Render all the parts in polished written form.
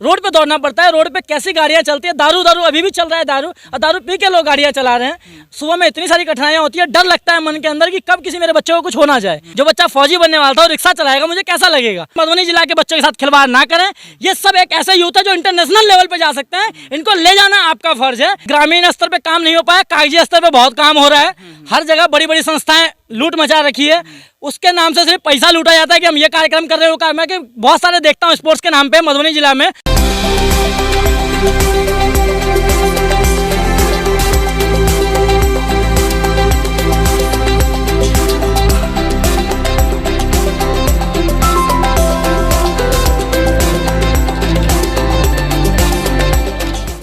Road पे दौड़ना पड़ता है। रोड पे कैसी गाड़ियां चलती है, दारू अभी भी चल रहा है दारू, और दारू पी के लोग गाड़ियां चला रहे हैं। सुबह में इतनी सारी कठिनाइयां होती है, डर लगता है मन के अंदर कि कब किसी मेरे बच्चे को कुछ हो ना जाए। जो बच्चा फौजी बनने वाला था और रिक्शा चलाएगा, मुझे कैसा लगेगा। मधुबनी जिला के बच्चों के साथ खिलवाड़ ना करें। ये सब एक ऐसे यूथ है जो इंटरनेशनल लेवल पे जा सकते हैं, इनको ले जाना आपका फर्ज है। ग्रामीण स्तर पे काम नहीं हो पाया, कागजी स्तर पे बहुत काम हो रहा है। हर जगह बड़ी बड़ी संस्थाएं लूट मचा रखी है, उसके नाम से सिर्फ पैसा लूटा जाता है कि हम ये कार्यक्रम कर रहे हो। मैं कि बहुत सारे देखता हूँ स्पोर्ट्स के नाम पे मधुबनी जिला में।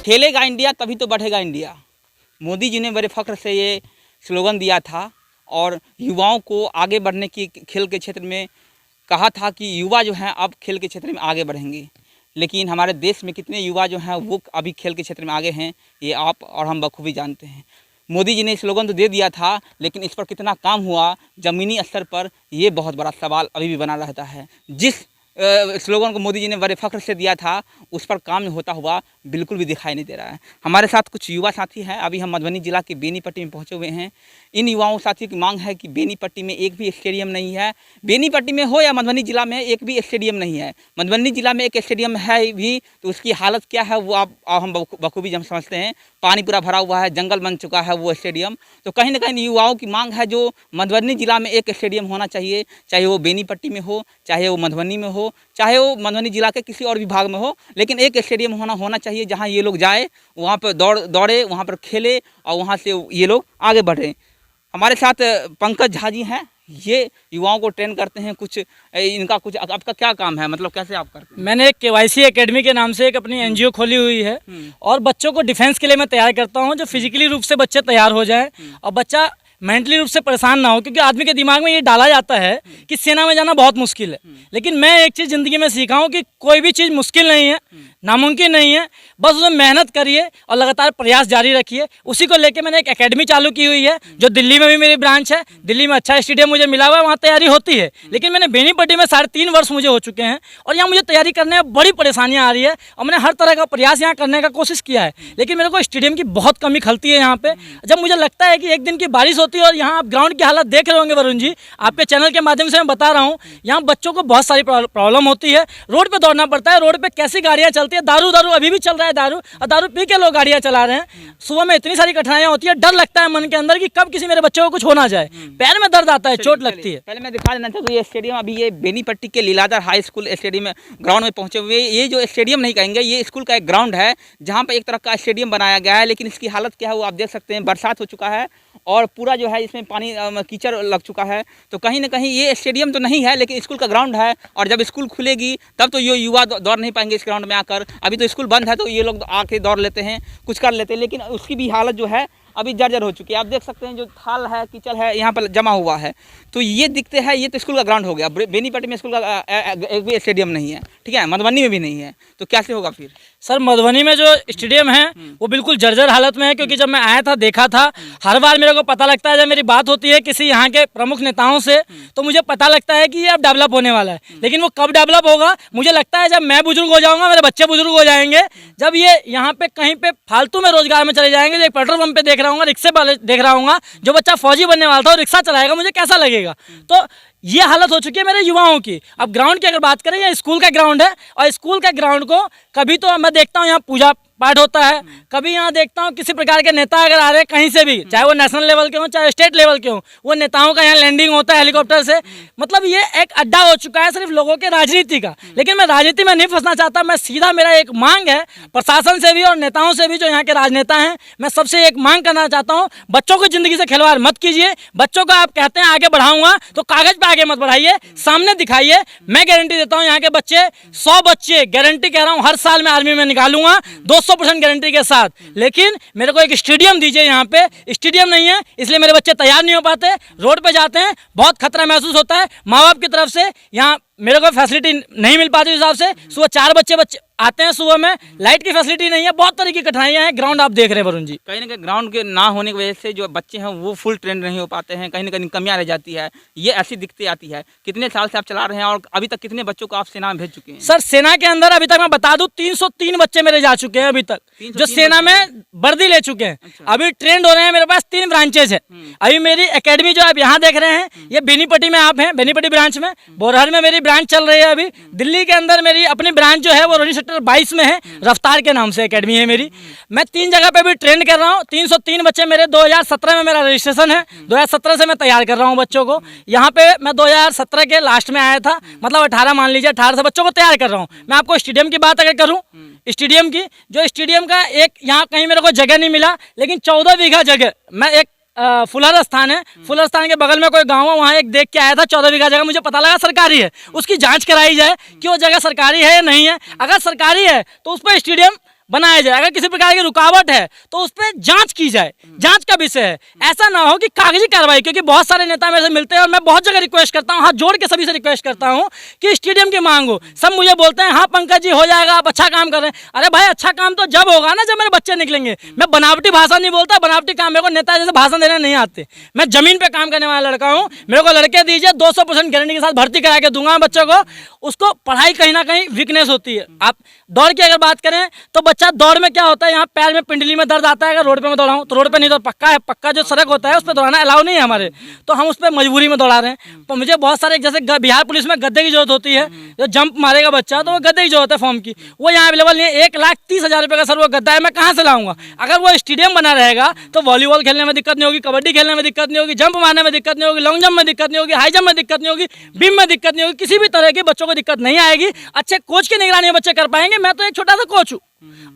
खेलेगा इंडिया तभी तो बढ़ेगा इंडिया। मोदी जी ने बड़े फख्र से ये स्लोगन दिया था और युवाओं को आगे बढ़ने की खेल के क्षेत्र में कहा था कि युवा जो हैं अब खेल के क्षेत्र में आगे बढ़ेंगे। लेकिन हमारे देश में कितने युवा जो हैं वो अभी खेल के क्षेत्र में आगे हैं, ये आप और हम बखूबी जानते हैं। मोदी जी ने स्लोगन तो दे दिया था, लेकिन इस पर कितना काम हुआ ज़मीनी स्तर पर, ये बहुत बड़ा सवाल अभी भी बना रहता है। जिस स्लोगन को मोदी जी ने बड़े फख्र से दिया था, उस पर काम होता हुआ बिल्कुल भी दिखाई नहीं दे रहा है। हमारे साथ कुछ युवा साथी हैं। अभी हम मधुबनी जिला के बेनीपट्टी में पहुंचे हुए हैं। इन युवाओं साथियों की मांग है कि बेनीपट्टी में एक भी स्टेडियम नहीं है। बेनीपट्टी में हो या मधुबनी जिला में, एक भी स्टेडियम नहीं है। मधुबनी जिला में एक स्टेडियम है भी तो उसकी हालत क्या है वो आप हम बखूबी हम समझते हैं। पानी पूरा भरा हुआ है, जंगल बन चुका है वो स्टेडियम। तो कहीं ना कहीं युवाओं की मांग है जो मधुबनी जिला में एक स्टेडियम होना चाहिए, चाहे वो बेनीपट्टी में हो, चाहे वो मधुबनी में हो, चाहे वो मधुबनी जिला के किसी और विभाग में हो, लेकिन एक स्टेडियम होना चाहिए जहां ये लोग जाए, वहां पर दौड़े, वहां पर खेले और वहां से ये लोग आगे बढ़े। हमारे साथ पंकज झा जी हैं, ये युवाओं को ट्रेन करते हैं। कुछ इनका कुछ आपका क्या काम है, मतलब कैसे आप करते हैं? मैंने एक KYC एकेडमी के नाम से एक अपनी NGO खोली हुई है और बच्चों को डिफेंस के लिए मैं तैयार करता हूँ, जो फिजिकली रूप से बच्चे तैयार हो जाएं और बच्चा मेंटली रूप से परेशान ना हो। क्योंकि आदमी के दिमाग में ये डाला जाता है कि सेना में जाना बहुत मुश्किल है, लेकिन मैं एक चीज़ ज़िंदगी में सीखा हूँ कि कोई भी चीज़ मुश्किल नहीं है, नामुमकिन नहीं है। बस उसमें मेहनत करिए और लगातार प्रयास जारी रखिए। उसी को लेकर मैंने एक एकेडमी चालू की हुई है, जो दिल्ली में भी मेरी ब्रांच है। दिल्ली में अच्छा स्टेडियम मुझे मिला हुआ है, वहाँ तैयारी होती है। लेकिन मैंने बेनीपट्टी में 3.5 वर्ष मुझे हो चुके हैं और यहाँ मुझे तैयारी करने में बड़ी परेशानियाँ आ रही है और मैंने हर तरह का प्रयास यहाँ करने का कोशिश किया है, लेकिन मेरे को स्टेडियम की बहुत कमी खलती है यहाँ पे। जब मुझे लगता है कि एक दिन की बारिश होती है और यहाँ आप ग्राउंड की हालत देख रहे होंगे वरुण जी, आपके चैनल के माध्यम से मैं बता रहा हूँ, यहाँ बच्चों को बहुत सारी प्रॉब्लम होती है। रोड पे दौड़ना पड़ता है। रोड पे कैसी गाड़ियाँ चलती है, दारू अभी भी चल रहा है दारू, और दारू पी के लोग गाड़ियाँ चला रहे हैं। सुबह में इतनी सारी कठिनाइयां होती है, डर लगता है मन के अंदर कि कब किसी मेरे बच्चे को कुछ हो ना जाए। पैर में दर्द आता है, चोट लगती है। पहले मैं दिखा देना चाहता हूँ, ये स्टेडियम अभी ये बेनीपट्टी के Liladhar high school stadium ground में पहुंचे हुए। ये जो स्टेडियम नहीं कहेंगे, ये स्कूल का एक ग्राउंड है जहाँ पर एक तरह का स्टेडियम बनाया गया है, लेकिन इसकी हालत क्या है वो आप देख सकते हैं। बरसात हो चुका है और पूरा जो है इसमें पानी कीचड़ लग चुका है। तो कहीं ना कहीं ये स्टेडियम तो नहीं है, लेकिन स्कूल का ग्राउंड है, और जब स्कूल खुलेगी तब तो ये युवा दौड़ नहीं पाएंगे इस ग्राउंड में आकर। अभी तो स्कूल बंद है तो ये लोग आके दौड़ लेते हैं, कुछ कर लेते हैं, लेकिन उसकी भी हालत जो है अभी जर्जर हो चुकी है। आप देख सकते हैं जो थाल है, कीचड़ है यहाँ पर जमा हुआ है। तो ये दिखते हैं, ये तो स्कूल का ग्राउंड हो गया। बेनीपट्टी में स्कूल का एक भी स्टेडियम नहीं है, ठीक है, मधुबनी में भी नहीं है। तो कैसे होगा फिर? सर, मधुबनी में जो स्टेडियम है वो बिल्कुल जर्जर हालत में है। क्योंकि जब मैं आया था, देखा था, हर बार मेरे को पता लगता है, जब मेरी बात होती है किसी यहाँ के प्रमुख नेताओं से, तो मुझे पता लगता है कि ये अब डेवलप होने वाला है। लेकिन वो कब डेवलप होगा, मुझे लगता है जब मैं बुजुर्ग हो जाऊंगा, मेरे बच्चे बुजुर्ग हो जाएंगे, जब ये यहाँ पे कहीं पे फालतू में रोजगार में चले जाएंगे। जो पेट्रोल पंप पे देख रहा हूँ, रिक्शे वाले देख रहा हूँ, जो बच्चा फौजी बनने वाला था और रिक्शा चलाएगा, मुझे कैसा लगेगा। तो ये हालत हो चुकी है मेरे युवाओं की। अब ग्राउंड की अगर बात करें, ये स्कूल का ग्राउंड है और स्कूल का ग्राउंड को कभी तो मैं देखता हूँ यहाँ पूजा पाठ होता है, कभी यहाँ देखता हूँ किसी प्रकार के नेता अगर आ रहे हैं कहीं से भी, चाहे वो नेशनल लेवल के हों चाहे स्टेट लेवल के हों, वो नेताओं का यहाँ लैंडिंग होता है हेलीकॉप्टर से। मतलब ये एक अड्डा हो चुका है सिर्फ लोगों के राजनीति का। लेकिन मैं राजनीति में नहीं फंसना चाहता। मैं सीधा, मेरा एक मांग है प्रशासन से भी और नेताओं से भी, जो यहाँ के राजनेता हैं, मैं सबसे एक मांग करना चाहता हूँ, बच्चों की जिंदगी से खिलवाड़ मत कीजिए। बच्चों को आप कहते हैं आगे बढ़ाऊंगा, तो कागज पे आगे मत बढ़ाइए, सामने दिखाइए। मैं गारंटी देता हूँ यहाँ के बच्चे, 100 बच्चे गारंटी कह रहा हूँ, हर साल मैं आर्मी में निकालूंगा 200% गारंटी के साथ। लेकिन मेरे को एक स्टेडियम दीजिए। यहाँ पे स्टेडियम नहीं है, इसलिए मेरे बच्चे तैयार नहीं हो पाते, रोड पे जाते हैं, बहुत खतरा महसूस होता है। माँ बाप की तरफ से यहाँ मेरे को फैसिलिटी नहीं मिल पाती। उस हिसाब से सुबह 4 बजे आते हैं सुबह में, लाइट की फैसिलिटी नहीं है, बहुत तरह की कठिनाइयां हैं। ग्राउंड आप देख रहे हैं वरुण जी। कहीं ना कहीं ग्राउंड के ना होने की वजह से जो बच्चे हैं वो फुल ट्रेंड नहीं हो पाते हैं, कहीं ना कहीं कमियां रह जाती है, ये ऐसी दिक्कतें आती है। कितने साल से आप चला रहे हैं और अभी तक कितने बच्चों को आप सेना में भेज चुके हैं? सर सेना के अंदर अभी तक मैं बता दूं 303 बच्चे मेरे जा चुके हैं अभी तक, 303 जो सेना में वर्दी ले चुके हैं। अच्छा। अभी ट्रेंड हो रहे हैं। मेरे पास 3 ब्रांचेज है। अभी मेरी एकेडमी जो आप यहाँ देख रहे हैं, ये बेनीपट्टी में आप हैं, बेनीपट्टी ब्रांच में। बोरहर में मेरी ब्रांच चल रही है। अभी दिल्ली के अंदर मेरी अपनी ब्रांच जो है वो रोहिणी सेक्टर 22 में है, रफ्तार के नाम से एकेडमी है मेरी। मैं 3 जगह पे भी ट्रेंड कर रहा हूँ। 303 बच्चे मेरे 2017 में मेरा रजिस्ट्रेशन है, 2017 से मैं तैयार कर रहा हूँ बच्चों को। यहाँ पे मैं 2017 के लास्ट में आया था, मतलब 18 मान लीजिए, 18 से बच्चों को तैयार कर रहा हूँ। मैं आपको स्टेडियम की बात अगर करूँ, स्टेडियम की, जो स्टेडियम का एक यहाँ कहीं मेरे को जगह नहीं मिला, लेकिन 14 बीघा जगह मैं एक फुलर स्थान है, फुलर स्थान के बगल में कोई गांव है, वहाँ एक देख के आया था। 14 बीघा जगह मुझे पता लगा सरकारी है। उसकी जांच कराई जाए कि वो जगह सरकारी है या नहीं है। अगर सरकारी है तो उस पर स्टेडियम बनाया जाए। अगर किसी प्रकार की रुकावट है तो उस पर जांच की जाए, जांच का विषय है। ऐसा ना हो कि कागजी कार्रवाई, क्योंकि बहुत सारे नेता मेरे से मिलते हैं और मैं बहुत जगह रिक्वेस्ट करता हूं, हाथ जोड़ के सभी से रिक्वेस्ट करता हूं कि स्टेडियम की मांग हो। सब मुझे बोलते हैं हाँ पंकज जी हो जाएगा, आप अच्छा काम कर रहे हैं। अरे भाई अच्छा काम तो जब होगा ना जब मेरे बच्चे निकलेंगे। मैं बनावटी भाषा नहीं बोलता, बनावटी काम, मेरे को नेता जैसे भाषण देने नहीं आते। मैं जमीन पे काम करने वाला लड़का हूँ। मेरे को लड़के दीजिए, 200% गारंटी के साथ भर्ती करा के दूंगा बच्चों को। उसको पढ़ाई कहीं ना कहीं वीकनेस होती है। आप दौड़ की अगर बात करें तो बच्चा दौड़ में क्या होता है, यहाँ पैर में पिंडली में दर्द आता है। अगर रोड पे मैं दौड़ाऊँ तो रोड पे नहीं, तो पक्का है, पक्का जो सड़क होता है उस पर दौड़ाना अलाउ नहीं है हमारे, तो हम उस पर मजबूरी में दौड़ा रहे हैं। तो मुझे बहुत सारे, जैसे बिहार पुलिस में गद्दे की जरूरत होती है, जो जंप मारेगा बच्चा तो वो गद्दे की जरूरत है फॉर्म की, वो यहाँ अवेलेबल नहीं है। 1,30,000 रुपये का सर वो गद्दा है, मैं कहाँ से लाऊंगा? अगर वो स्टेडियम बना रहेगा तो वॉलीबॉल खेलने में दिक्कत नहीं होगी, कबड्डी खेलने में दिक्कत नहीं होगी, जंप मारने में दिक्कत नहीं होगी, लॉन्ग जंप में दिक्कत नहीं होगी, हाई जंप में दिक्कत नहीं होगी, बीम में दिक्कत नहीं होगी, किसी भी तरह के बच्चों को दिक्कत नहीं आएगी। अच्छे कोच की निगरानी में बच्चे कर पाएंगे। मैं तो एक छोटा सा कोच हूँ,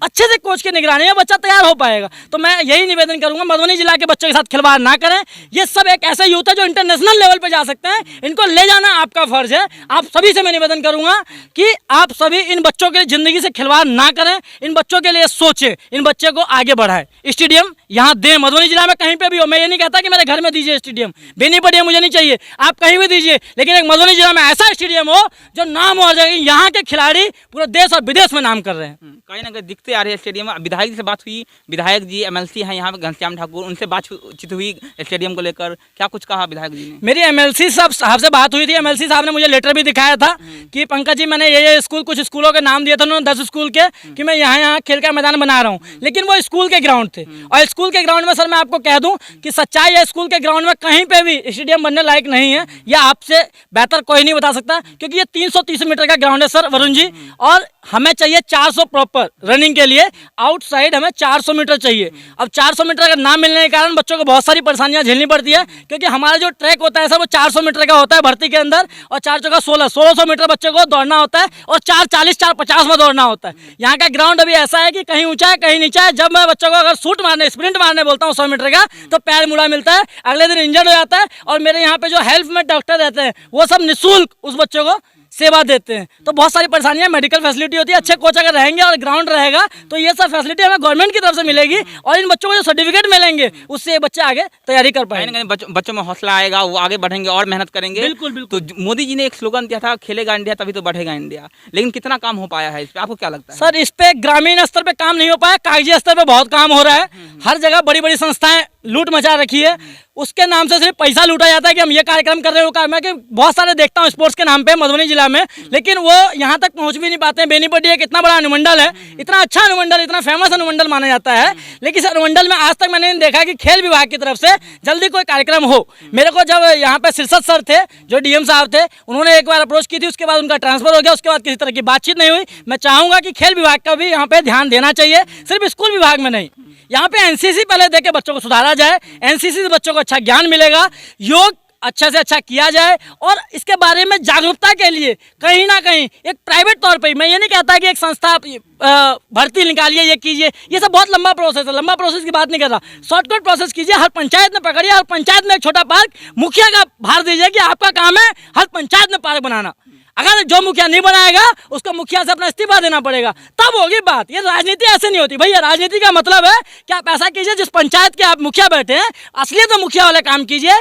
अच्छे से कोच की निगरानी में बच्चा तैयार हो पाएगा। तो मैं यही निवेदन करूंगा, मधुबनी जिला के बच्चों के साथ खिलवाड़ ना करें। ये सब एक ऐसे यूथ है जो इंटरनेशनल लेवल पे जा सकते हैं, इनको ले जाना आपका फर्ज है। आप सभी से मैं निवेदन करूंगा कि आप सभी इन बच्चों के जिंदगी से खिलवाड़ ना करें, इन बच्चों के लिए सोचें, इन बच्चे को आगे बढ़ाएं। स्टेडियम यहाँ दें, मधुबनी जिला में कहीं पे भी हो। मैं ये नहीं कहता कि मेरे घर में दीजिए स्टेडियम, बेनीपट्टी मुझे नहीं चाहिए, आप कहीं भी दीजिए, लेकिन एक मधुबनी जिला में ऐसा स्टेडियम हो जो नाम हो जाए, यहाँ के खिलाड़ी पूरे देश और विदेश में नाम कर रहे हैं। कहीं ना कहीं दिखते आ रहे हैं स्टेडियम। विधायक जी से बात हुई, विधायक जी एमएलसी हैं यहाँ पे घनश्याम ठाकुर, उनसे बातचीत हुई स्टेडियम को लेकर, क्या कुछ कहा विधायक जी ने? मेरी एमएलसी साहब से बात हुई थी। एमएलसी साहब ने मुझे लेटर भी दिखाया था कि पंकज जी मैंने ये स्कूल, कुछ स्कूलों के नाम दिए थे उन्होंने, 10 स्कूल के, कि मैं यहाँ खेल का मैदान बना रहा हूँ, लेकिन वो स्कूल के ग्राउंड थे। और स्कूल के ग्राउंड में सर मैं आपको कह दूं कि सच्चाई है, स्कूल के ग्राउंड में कहीं पे भी स्टेडियम बनने लायक नहीं है। यह आपसे बेहतर कोई नहीं बता सकता, क्योंकि ये 330 मीटर का ग्राउंड है सर वरुण जी, और हमें चाहिए 400 प्रॉपर रनिंग के लिए, आउटसाइड हमें 400 मीटर चाहिए। अब 400 मीटर अगर ना मिलने के कारण बच्चों को बहुत सारी परेशानियां झेलनी पड़ती है, क्योंकि हमारा जो ट्रैक होता है सर वो 400 मीटर का होता है भर्ती के अंदर, और 4 चौका 1600 मीटर बच्चों को दौड़ना होता है, और 4:40 4:50 में दौड़ना होता है। यहाँ का ग्राउंड अभी ऐसा है कि कहीं ऊंचा है कहीं नीचा है। जब मैं बच्चों को अगर शूट मारने, स्प्रिंट मारने बोलता हूँ 100 मीटर का, तो पैर मुड़ा मिलता है, अगले दिन इंजर्ड हो जाता है। और मेरे यहाँ पे जो हेल्प में डॉक्टर रहते हैं वो सब निःशुल्क उस बच्चों को सेवा देते हैं। तो बहुत सारी परेशानियां, मेडिकल फैसिलिटी होती है, अच्छे कोच अगर रहेंगे और ग्राउंड रहेगा तो ये सब फैसिलिटी हमें गवर्नमेंट की तरफ से मिलेगी, और इन बच्चों को जो सर्टिफिकेट मिलेंगे उससे ये बच्चे आगे तैयारी कर पाएंगे। बच्चों में हौसला आएगा, वो आगे बढ़ेंगे और मेहनत करेंगे। बिल्कुल बिल्कुल। तो मोदी जी ने एक स्लोगन दिया था, खेलेगा इंडिया तभी तो बढ़ेगा इंडिया, लेकिन कितना काम हो पाया है इस पे, आपको क्या लगता है? सर इस पे ग्रामीण स्तर पे काम नहीं हो पाया, कागजी स्तर पे बहुत काम हो रहा है। हर जगह बड़ी बड़ी संस्थाएं लूट मचा रखी है, उसके नाम से सिर्फ पैसा लूटा जाता है कि हम ये कार्यक्रम कर रहे हो। मैं कि बहुत सारे देखता हूँ स्पोर्ट्स के नाम पे मधुबनी जिला में, लेकिन वो यहाँ तक पहुँच भी नहीं पाते हैं। बेनीपट्टी एक इतना बड़ा अनुमंडल है, इतना अच्छा अनुमंडल, इतना फेमस अनुमंडल माना जाता है, लेकिन इस अनुमंडल में आज तक मैंने नहीं देखा कि खेल विभाग की तरफ से जल्दी कोई कार्यक्रम हो। मेरे को जब यहाँ पे सिरसत सर थे जो डीएम साहब थे, उन्होंने एक बार अप्रोच की थी, उसके बाद उनका ट्रांसफर हो गया, उसके बाद किसी तरह की बातचीत नहीं हुई। मैं चाहूँगा कि खेल विभाग का भी यहाँ पे ध्यान देना चाहिए, सिर्फ स्कूल विभाग में नहीं। यहाँ पे एनसीसी पहले देके बच्चों को सुधारा जाए, एनसीसी से बच्चों को अच्छा ज्ञान मिलेगा, योग अच्छा से अच्छा किया जाए, और इसके बारे में जागरूकता के लिए कहीं ना कहीं एक प्राइवेट तौर पे, मैं ये नहीं कहता कि एक संस्था भर्ती निकालिए, ये कीजिए, ये सब बहुत लंबा प्रोसेस है, लंबा प्रोसेस की बात नहीं कर रहा, शॉर्टकट प्रोसेस कीजिए। हर पंचायत में पकड़िए, हर पंचायत में एक छोटा पार्क, मुखिया का भार दीजिए कि आपका काम है हर पंचायत में पार्क बनाना। अगर जो मुखिया नहीं बनाएगा उसको मुखिया से अपना इस्तीफा देना पड़ेगा, तब होगी बात। ये राजनीति ऐसे नहीं होती भैया। राजनीति का मतलब है कि आप ऐसा कीजिए, जिस पंचायत के आप मुखिया बैठे हैं असलियत में मुखिया वाले काम कीजिए,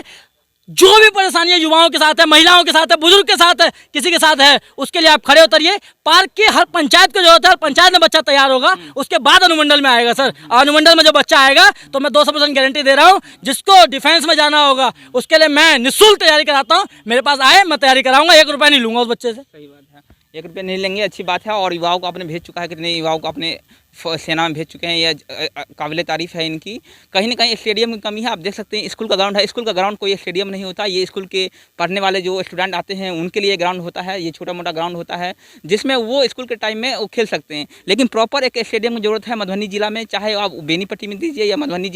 जो भी परेशानियां युवाओं के साथ है, महिलाओं के साथ है, बुजुर्ग के साथ है, किसी के साथ है, उसके लिए आप खड़े उतरिए। पार्क की हर पंचायत को जरूरत है, हर पंचायत में बच्चा तैयार होगा, उसके बाद अनुमंडल में आएगा सर। अनुमंडल में जब बच्चा आएगा तो मैं 200% गारंटी दे रहा हूँ, जिसको डिफेंस में जाना होगा उसके लिए मैं निःशुल्क तैयारी कराता हूँ। मेरे पास आए, मैं तैयारी कराऊंगा, 1 रुपया नहीं लूंगा उस बच्चे से। सही बात है, 1 रुपये नहीं लेंगे, अच्छी बात है। और युवाओं को आपने भेज चुका है, कितने युवाओं को आपने सेना में भेज चुके हैं, यह काबिल तारीफ है इनकी। कहीं ना कहीं स्टेडियम की कमी है, आप देख सकते हैं स्कूल का ग्राउंड है, स्कूल का ग्राउंड कोई स्टेडियम नहीं होता, ये स्कूल के पढ़ने वाले जो स्टूडेंट आते हैं उनके लिए ग्राउंड होता है, ये छोटा मोटा ग्राउंड होता है जिसमें वो स्कूल के टाइम में वो खेल सकते हैं। लेकिन प्रॉपर एक स्टेडियम की जरूरत है मधुबनी जिला में, चाहे आप बेनीपट्टी में दीजिए या मधुबनी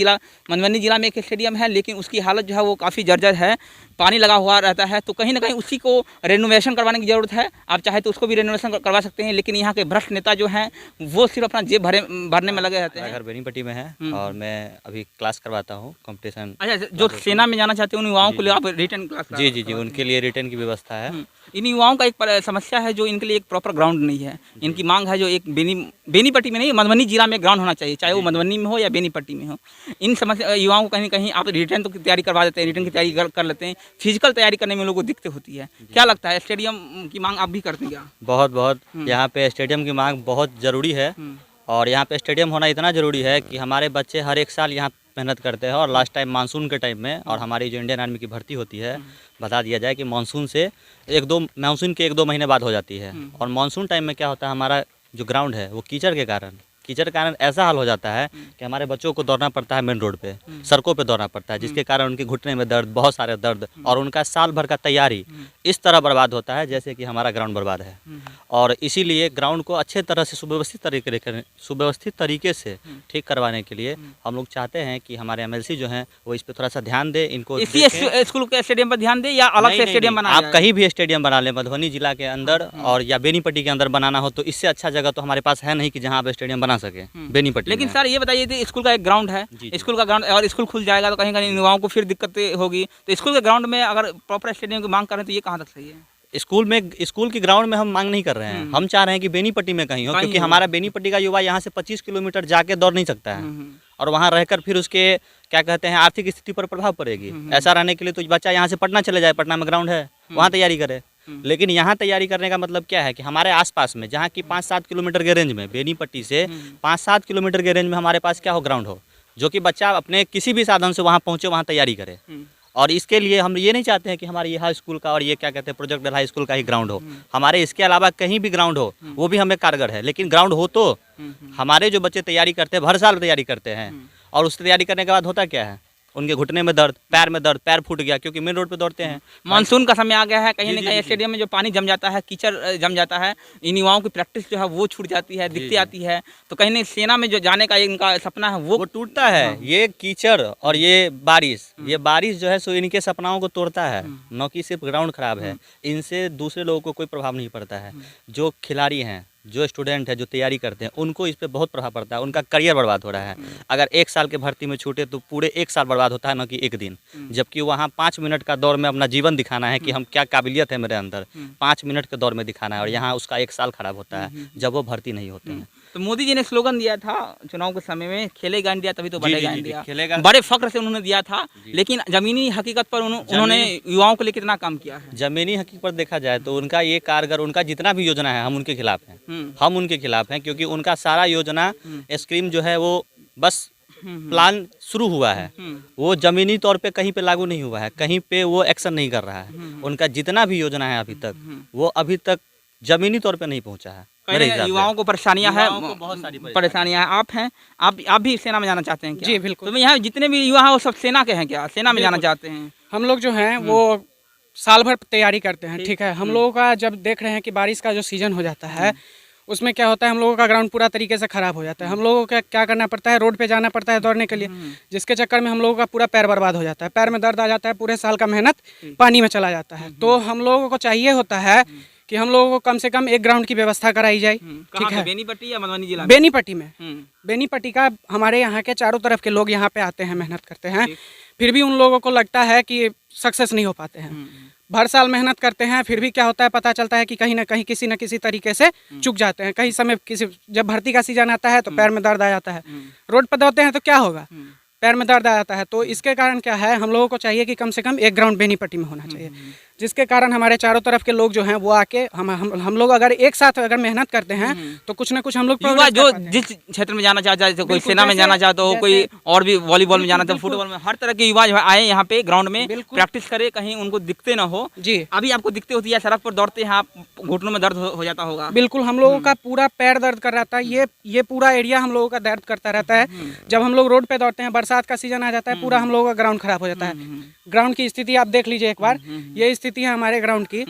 जिला में एक स्टेडियम है, लेकिन उसकी हालत जो है वो काफ़ी जर्जर है, पानी लगा हुआ रहता है। तो कहीं ना कहीं उसी को रेनोवेशन करवाने की ज़रूरत है। आप चाहे तो उसको भी रेनोवेशन करवा सकते हैं, लेकिन यहाँ के भ्रष्ट नेता जो हैं वो सिर्फ अपना जेब भरने में लगे रहते हैं। घर बेनीपट्टी में है और मैं अभी क्लास करवाता हूँ कंपटीशन। अच्छा, जो सेना में जाना चाहते हैं उन युवाओं के लिए आप रिटर्न क्लास जी, उनके लिए रिटर्न की व्यवस्था है। इन युवाओं का एक समस्या है, जो इनके लिए एक प्रॉपर ग्राउंड नहीं है। इनकी मांग है जो एक बेनीपट्टी में नहीं, मधुबनी जिला में ग्राउंड होना चाहिए, चाहे वो मधुबनी में हो या बेनीपट्टी में हो। इन समस्या युवाओं को कहीं ना कहीं आप रिटर्न तो की तैयारी करवा देते हैं, रिटर्न की तैयारी कर लेते हैं, फिजिकल तैयारी करने में लोगों को दिक्कत होती है। क्या लगता है, स्टेडियम की मांग आप भी करते हैं क्या? बहुत यहाँ पे स्टेडियम की मांग बहुत ज़रूरी है। और यहाँ पे स्टेडियम होना इतना ज़रूरी है कि हमारे बच्चे हर एक साल यहाँ मेहनत करते हैं। और लास्ट टाइम मानसून के टाइम में, और हमारी जो इंडियन आर्मी की भर्ती होती है, बता दिया जाए कि मानसून के 1-2 महीने बाद हो जाती है। और मानसून टाइम में क्या होता है, हमारा जो ग्राउंड है वो कीचड़ के कारण ऐसा हाल हो जाता है कि हमारे बच्चों को दौड़ना पड़ता है मेन रोड पे, सड़कों पे दौड़ना पड़ता है, जिसके कारण उनके घुटने में दर्द, बहुत सारे दर्द, और उनका साल भर का तैयारी इस तरह बर्बाद होता है जैसे कि हमारा ग्राउंड बर्बाद है। और इसीलिए ग्राउंड को अच्छे तरह से सुव्यवस्थित तरीके से ठीक करवाने के लिए हम लोग चाहते हैं कि हमारे MLC जो हैं वो इस पर थोड़ा सा ध्यान दे, इनको इसी स्कूल के स्टेडियम पर ध्यान दे या अलग से स्टेडियम बना? आप कहीं भी स्टेडियम बना लें, मधुबनी जिला के अंदर और या बेनीपट्टी के अंदर बनाना हो तो इससे अच्छा जगह तो हमारे पास है नहीं कि जहाँ आप स्टेडियम बना सके बेनीपट्टी। लेकिन सर ये बताइए कि स्कूल का एक ग्राउंड है, स्कूल का ग्राउंड, और स्कूल खुल जाएगा तो कहीं कहीं युवाओं को फिर दिक्कतें होगी। तो स्कूल के ग्राउंड में अगर प्रॉपर स्टेडियम की मांग करें तो ये कहाँ तक सही है? स्कूल की ग्राउंड में हम मांग नहीं कर रहे हैं, हम चाह रहे हैं कि बेनीपट्टी में कहीं हो, क्योंकि हमारा बेनीपट्टी का युवा यहाँ से 25 किलोमीटर जाके दौड़ नहीं सकता है, और वहाँ रहकर फिर उसके क्या कहते हैं आर्थिक स्थिति पर प्रभाव पड़ेगी। ऐसा रहने के लिए तो बच्चा यहाँ से पटना चले जाए, पटना में ग्राउंड है, वहाँ तैयारी करे। लेकिन यहाँ तैयारी करने का मतलब क्या है कि हमारे आसपास में, जहाँ की 5-7 किलोमीटर के रेंज में, बेनीपट्टी से 5-7 किलोमीटर के रेंज में हमारे पास क्या हो, ग्राउंड हो, जो कि बच्चा अपने किसी भी साधन से वहाँ पहुँचे, वहाँ तैयारी करे। और इसके लिए हम ये नहीं चाहते हैं कि हमारे ये हाई स्कूल का और ये क्या कहते हैं प्रोजेक्ट हाई स्कूल का ही ग्राउंड हो, हमारे इसके अलावा कहीं भी ग्राउंड हो वो भी हमें कारगर है। लेकिन ग्राउंड हो तो हमारे जो बच्चे तैयारी करते हैं, हर साल तैयारी करते हैं, और उस तैयारी करने के बाद होता क्या है, उनके घुटने में दर्द, पैर में दर्द, पैर फूट गया, क्योंकि मेन रोड पे दौड़ते हैं। मानसून का समय आ गया है, कहीं ना कहीं स्टेडियम में जो पानी जम जाता है, कीचड़ जम जाता है, इन युवाओं की प्रैक्टिस जो है वो छूट जाती है, दिक्कतें आती है। तो कहीं ना सेना में जो जाने का इनका सपना है वो टूटता है। ये कीचड़ और ये बारिश जो है सो इनके सपनाओं को तोड़ता है, न कि सिर्फ ग्राउंड खराब है, इनसे दूसरे लोगों को कोई प्रभाव नहीं पड़ता है। जो खिलाड़ी हैं, जो स्टूडेंट है, जो तैयारी करते हैं, उनको इस पे बहुत प्रभाव पड़ता है, उनका करियर बर्बाद हो रहा है। अगर 1 साल के भर्ती में छूटे तो पूरे 1 साल बर्बाद होता है, न कि 1 दिन। जबकि वहाँ 5 मिनट का दौर में अपना जीवन दिखाना है कि हम क्या काबिलियत है मेरे अंदर, 5 मिनट के दौर में दिखाना है, और यहाँ उसका 1 साल खराब होता है जब वो भर्ती नहीं होते हैं। तो मोदी जी ने स्लोगन दिया था चुनाव के समय में, खेलेगा इंडिया तभी तो बढ़ेगा इंडिया, बड़े फख्र से उन्होंने दिया था। लेकिन जमीनी हकीकत पर उन्होंने युवाओं के लिए कितना काम किया है? जमीनी हकीकत पर देखा जाए तो उनका ये कारगर, उनका जितना भी योजना है हम उनके खिलाफ हैं, क्योंकि उनका सारा योजना स्कीम जो है वो बस प्लान शुरू हुआ है, वो जमीनी तौर पे कहीं पे लागू नहीं हुआ है, कहीं पे वो एक्शन नहीं कर रहा है। उनका जितना भी योजना है अभी तक जमीनी तौर पे नहीं पहुंचा है। युवाओं को परेशानियां हैं, बहुत सारी परेशानियां हैं। आप भी सेना में जाना चाहते हैं क्या? जी बिल्कुल। तो यहाँ जितने भी युवा हैं वो सब सेना के हैं क्या? सेना में जाना चाहते हैं? हम लोग जो हैं वो साल भर तैयारी करते हैं, ठीक है। हम लोगों का जब देख रहे हैं कि बारिश का जो सीजन हो जाता है उसमें क्या होता है, हम लोगों का ग्राउंड पूरा तरीके से ख़राब हो जाता है। हम लोगों को क्या करना पड़ता है, रोड पे जाना पड़ता है दौड़ने के लिए, जिसके चक्कर में हम लोगों का पूरा पैर बर्बाद हो जाता है, पैर में दर्द आ जाता है, पूरे साल का मेहनत पानी में चला जाता है। तो हम लोगों को चाहिए होता है कि हम लोगों को कम से कम एक ग्राउंड की व्यवस्था कराई जाए, ठीक है। बेनीपट्टी या मधुबनी जिला? बेनीपट्टी में, बेनीपट्टी का हमारे यहाँ के चारों तरफ के लोग यहाँ पे आते हैं, मेहनत करते हैं, फिर भी उन लोगों को लगता है कि सक्सेस नहीं हो पाते हैं। भर साल मेहनत करते हैं, फिर भी क्या होता है, पता चलता है कि कहीं ना कहीं किसी न किसी तरीके से चूक जाते हैं। कहीं समय जब भर्ती का सीजन आता है तो पैर में दर्द आ जाता है, रोड पर दौड़ते हैं तो क्या होगा, पैर में दर्द आ जाता है। तो इसके कारण क्या है, हम लोगों को चाहिए कि कम से कम एक ग्राउंड बेनीपट्टी में होना चाहिए, जिसके कारण हमारे चारों तरफ के लोग जो हैं वो आके हम लोग अगर एक साथ अगर मेहनत करते हैं तो कुछ ना कुछ हम लोग युवा progress जो कर पाते हैं। जिस क्षेत्र में जाना चाहता है, जैसे कोई बिल्कुल, सेना में जैसे- जाना चाहता हो, कोई जैसे- और भी वॉलीबॉल में जाना चाहता हो, बिल्कुल। फुटबॉल में, हर तरह के युवा जो है आए यहाँ पे ग्राउंड में बिल्कुल। प्रैक्टिस करे, कहीं उनको दिखते ना हो। जी अभी आपको दिखते होती है, सड़क पर दौड़ते हैं आप, घुटनों में दर्द हो जाता होगा। बिल्कुल, हम लोगों का पूरा पैर दर्द कर रहता है, ये पूरा एरिया हम लोगों का दर्द करता रहता है। जब हम लोग रोड पे दौड़ते हैं, बरसात का सीजन आ जाता है, पूरा हम लोगों का ग्राउंड खराब हो जाता है। ग्राउंड की स्थिति आप देख लीजिए एक बार, ये स्थिति है हमारे ग्राउंड की।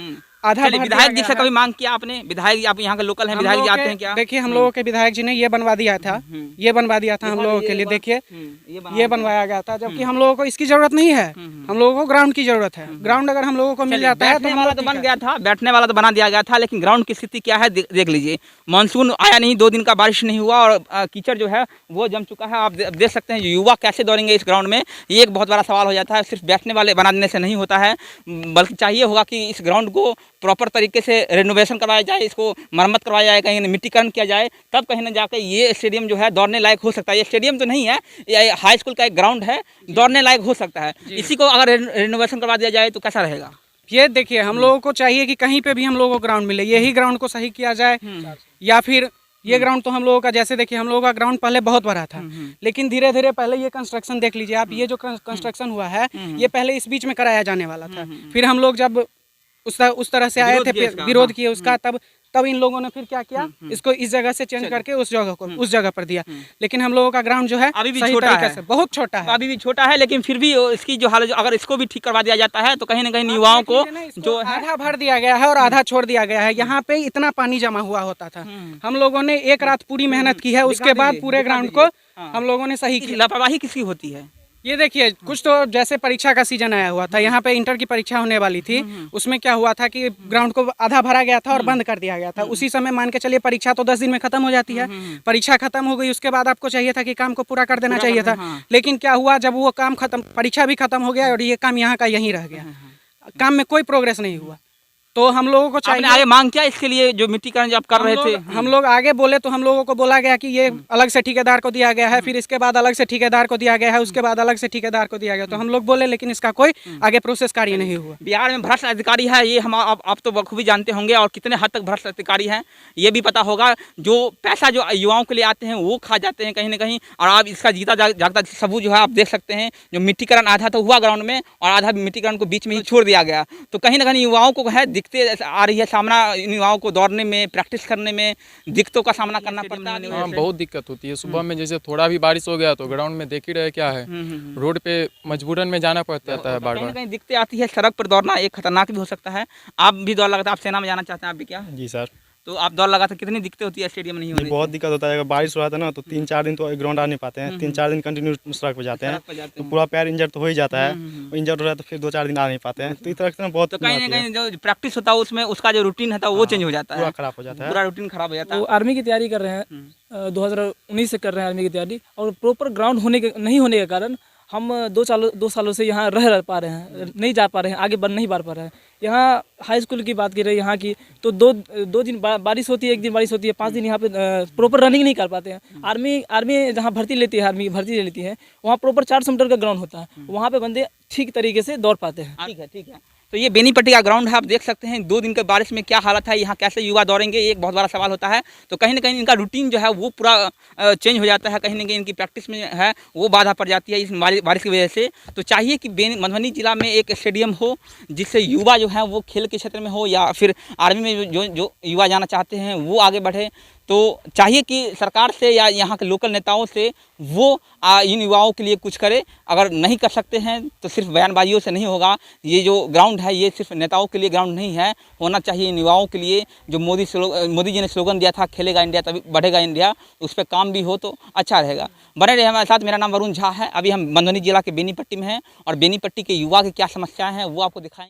आधा चलिए, भर दिया विधायक जी गया से है। कभी मांग किया आपने? विधायक जी, आप यहाँ के लोकल हैं, हम विधायक जी लोगों आते के- हैं क्या? देखिए, हम लोगों के विधायक जी ने ये बनवा दिया था, ये बनवा दिया था हम लोगों के लिए। देखिए, ये बनवाया गया था, जबकि हम लोगों को इसकी जरूरत नहीं है। हम लोगों को ग्राउंड की जरूरत है। ग्राउंड अगर हम लोगों को मिल जाता है तो बैठने हम वाला लोग तो ठीक बन है। गया था, बैठने वाला तो बना दिया गया था, लेकिन ग्राउंड की स्थिति क्या है देख लीजिए। मानसून आया नहीं, 2 दिन का बारिश नहीं हुआ और कीचड़ जो है वो जम चुका है। आप देख सकते हैं युवा कैसे दौड़ेंगे इस ग्राउंड में, ये एक बहुत बड़ा सवाल हो जाता है। सिर्फ बैठने वाले बना देने से नहीं होता है, बल्कि चाहिए होगा कि इस ग्राउंड को प्रॉपर तरीके से रेनोवेशन करवाया जाए, इसको मरम्मत करवाया जाए, कहीं मिट्टीकरण किया जाए, तब कहीं ना जाकर ये स्टेडियम जो है दौड़ने लायक हो सकता है। ये स्टेडियम तो नहीं है, ये हाई स्कूल का एक ग्राउंड है, दौड़ने लायक हो सकता है। इसी को अगर रेनोवेशन करवा दिया जाए तो कैसा रहेगा? ये देखिए, हम लोगों को चाहिए कि कहीं पे भी हम लोगों को ग्राउंड मिले, यही ग्राउंड को सही किया जाए, या फिर ये ग्राउंड तो हम लोगों का, जैसे देखिए हम लोगों का ग्राउंड पहले बहुत बड़ा था, लेकिन धीरे धीरे पहले ये कंस्ट्रक्शन देख लीजिए आप, ये जो कंस्ट्रक्शन हुआ है ये पहले इस बीच में कराया जाने वाला था। फिर हम लोग जब उस तरह से आए विरोध थे, किया इसका, विरोध किए उसका, तब इन लोगों ने फिर क्या किया, इसको इस जगह से चेंज करके उस जगह पर दिया। लेकिन हम लोगों का ग्राउंड जो है अभी भी सही छोटा तरीके है। से, बहुत छोटा है। अभी भी छोटा है, लेकिन फिर भी इसकी जो हालत, अगर इसको भी ठीक करवा दिया जाता है तो कहीं ना कहीं युवाओं को इसको जो है आधा भर दिया गया है और आधा छोड़ दिया गया है। यहाँ पे इतना पानी जमा हुआ होता था। हम लोगों ने एक रात पूरी मेहनत की है, उसके बाद पूरे ग्राउंड को हम लोगों ने सही किया। लापरवाही किसकी होती है? ये देखिए, कुछ तो जैसे परीक्षा का सीजन आया हुआ था, यहाँ पे इंटर की परीक्षा होने वाली थी, उसमें क्या हुआ था कि ग्राउंड को आधा भरा गया था और बंद कर दिया गया था। उसी समय मान के चलिए परीक्षा तो 10 दिन में खत्म हो जाती है। परीक्षा खत्म हो गई, उसके बाद आपको चाहिए था कि काम को पूरा कर देना चाहिए था, लेकिन क्या हुआ, जब वो काम खत्म, परीक्षा भी खत्म हो गया और ये काम यहाँ का यहीं रह गया, काम में कोई प्रोग्रेस नहीं हुआ। तो हम लोगों को आपने चाहिए, आगे मांग किया इसके लिए, जो मिट्टीकरण जो आप कर रहे थे? हम लोग आगे बोले तो हम लोगों को बोला गया कि ये अलग से ठेकेदार को दिया गया है, फिर इसके बाद अलग से ठेकेदार को दिया गया है, उसके बाद अलग से ठेकेदार को दिया गया। तो हम लोग बोले, लेकिन इसका कोई आगे प्रोसेस कार्य नहीं हुआ। बिहार में भ्रष्ट अधिकारी है, ये हम आप तो बखूबी जानते होंगे, और कितने हद तक भ्रष्ट अधिकारी हैं ये भी पता होगा। जो पैसा जो युवाओं के लिए आते हैं वो खा जाते हैं कहीं ना कहीं, और आप इसका जीता जागता सबूत जो है आप देख सकते हैं। जो मिट्टीकरण आधा तो हुआ ग्राउंड में और आधा मिट्टीकरण को बीच में ही छोड़ दिया गया, तो कहीं ना कहीं युवाओं को है दिक्कतें आ रही है, सामना इन युवाओं को दौड़ने में, प्रैक्टिस करने में दिक्कतों का सामना करना पड़ता है। हाँ, बहुत दिक्कत होती है। सुबह में जैसे थोड़ा भी बारिश हो गया तो ग्राउंड में देख ही रहे क्या है, रोड पे मजबूरन में जाना पड़ता है बार कहीं ना बार। कहीं दिक्कतें आती है। सड़क पर दौड़ना एक खतरनाक भी हो सकता है। आप भी दौड़ लगाते हैं, आप सेना में जाना चाहते हैं, आप भी क्या? जी सर, तो आप दौड़ लगाते, कितनी दिक्कतें होती है स्टेडियम नहीं होने जी बहुत दिक्कत होता है। अगर बारिश हो रहा था ना तो 3-4 दिन तो ग्राउंड आ नहीं पाते हैं, 3-4 दिन कंटिन्यू सड़क पर जाते हैं, सड़क पर जाते तो हैं। पूरा पैर इंजर तो हो ही जाता है। इंजर हो रहा है तो फिर 2-4 दिन आ नहीं पाते हैं, तो इस तरह से ना बहुत तो कहीं ना दिक्कत आती कहीं है, जो प्रैक्टिस होता है उसमें उसका जो रूटीन है वो चेंज हो जाता है, पूरा खराब हो जाता है। पूरा रूटीन खराब हो जाता वो है। आर्मी की तैयारी कर रहे हैं, 2019 से कर रहे हैं आर्मी की तैयारी, और प्रॉपर ग्राउंड नहीं होने के कारण हम 2 सालों से यहाँ रह पा रहे हैं, नहीं जा पा रहे हैं, आगे बढ़ नहीं पा रहे हैं। यहाँ हाई स्कूल की बात करें यहाँ की, तो दो दिन बारिश होती है, 1 दिन बारिश होती है, 5 दिन यहाँ पे प्रॉपर रनिंग नहीं कर पाते हैं। आर्मी जहाँ भर्ती लेती है, आर्मी की भर्ती ले लेती है, वहाँ प्रॉपर 400 मीटर का ग्राउंड होता है, वहाँ पे बंदे ठीक तरीके से दौड़ पाते हैं। ठीक है, ठीक है। तो ये बेनीपट्टी का ग्राउंड है, आप देख सकते हैं 2 दिन के बारिश में क्या हालत है, यहाँ कैसे युवा दौड़ेंगे, ये एक बहुत बड़ा सवाल होता है। तो कहीं ना कहीं इनका रूटीन जो है वो पूरा चेंज हो जाता है, कहीं ना कहीं इनकी प्रैक्टिस में है वो बाधा पड़ जाती है इस बारिश की वजह से। तो चाहिए कि मधुबनी जिला में एक स्टेडियम हो जिससे युवा जो है वो खेल के क्षेत्र में हो, या फिर आर्मी में जो युवा जाना चाहते हैं वो आगे बढ़े। तो चाहिए कि सरकार से या यहाँ के लोकल नेताओं से वो इन युवाओं के लिए कुछ करे। अगर नहीं कर सकते हैं तो सिर्फ बयानबाजियों से नहीं होगा। ये जो ग्राउंड है ये सिर्फ नेताओं के लिए ग्राउंड नहीं है, होना चाहिए इन युवाओं के लिए। जो मोदी जी ने स्लोगन दिया था, खेलेगा इंडिया तभी बढ़ेगा इंडिया, उस पर काम भी हो तो अच्छा रहेगा। बने रहे हमारे साथ। मेरा नाम वरुण झा है। अभी हम मधुबनी जिला के बेनीपट्टी में हैं और बेनीपट्टी के युवा की क्या समस्याएं हैं वो आपको दिखाएंगे।